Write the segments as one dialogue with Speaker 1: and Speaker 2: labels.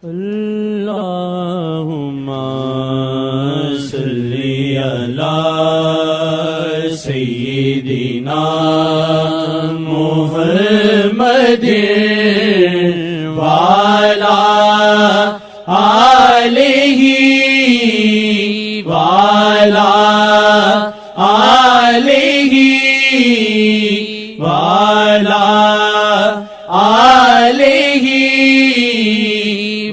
Speaker 1: اللهم صل على سيدنا محمد وعلى آله وعلى آله وعلى آله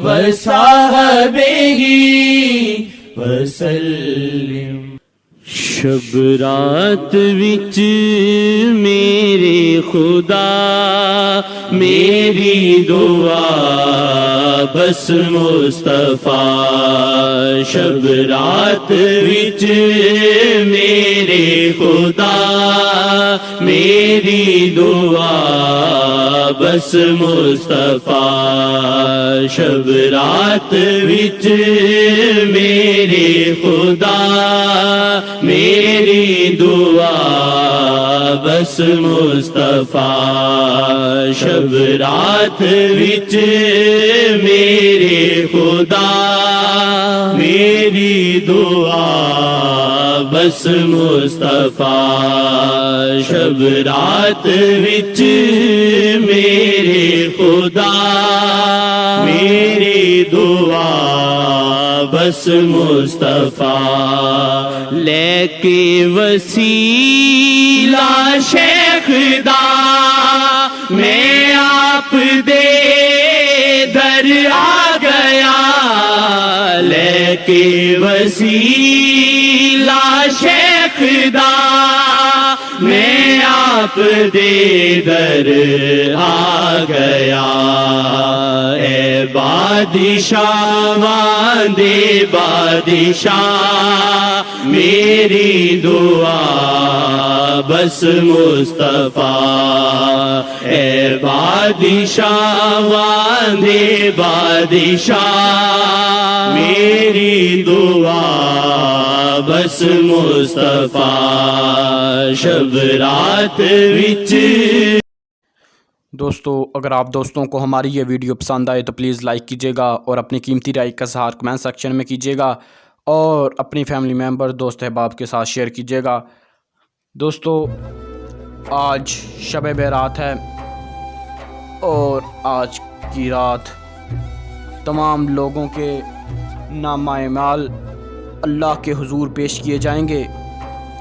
Speaker 1: وصحبه وسلم۔ شب رات وچ میرے خدا میری دعا بس مصطفیٰ، شب رات وچ میرے خدا میری دعا بس مصطفیٰ، شب رات وچ میرے خدا میری دعا بس مصطفیٰ، شب رات وچ میرے خدا میری دعا بس مصطفیٰ، شب رات وچ میرے خدا میری دعا بس مصطفیٰ، لے کے وسیلہ شیخ دا میں آپ دے در آ گیا، لے کے وسیلہ شیخ دا میں آپ دے در آ گیا، اے بادشاہ دے بادشاہ میری دعا بس مصطفیٰ، اے بادشاہ دے بادشاہ میری دعا بس مصطفیٰ، شب رات وچ۔
Speaker 2: دوستو اگر آپ دوستوں کو ہماری یہ ویڈیو پسند آئے تو پلیز لائک کیجیے گا اور اپنی قیمتی رائے کا اظہار کمنٹ سیکشن میں کیجیے گا، اور اپنی فیملی ممبر دوست احباب کے ساتھ شیئر کیجیے گا۔ دوستو آج شب برات ہے، اور آج کی رات تمام لوگوں کے نامہ اعمال اللہ کے حضور پیش کیے جائیں گے۔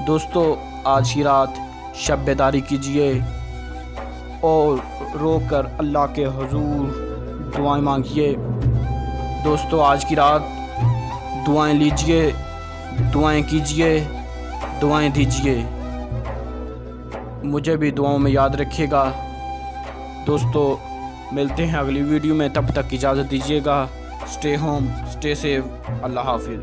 Speaker 2: دوستو آج کی رات شب بیداری کیجیے اور رو کر اللہ کے حضور دعائیں مانگیے۔ دوستو آج کی رات دعائیں لیجئے، دعائیں کیجئے، دعائیں دیجئے، مجھے بھی دعاؤں میں یاد رکھیے گا۔ دوستو ملتے ہیں اگلی ویڈیو میں، تب تک اجازت دیجیے گا۔ اسٹے ہوم، اسٹے سیف، اللہ حافظ۔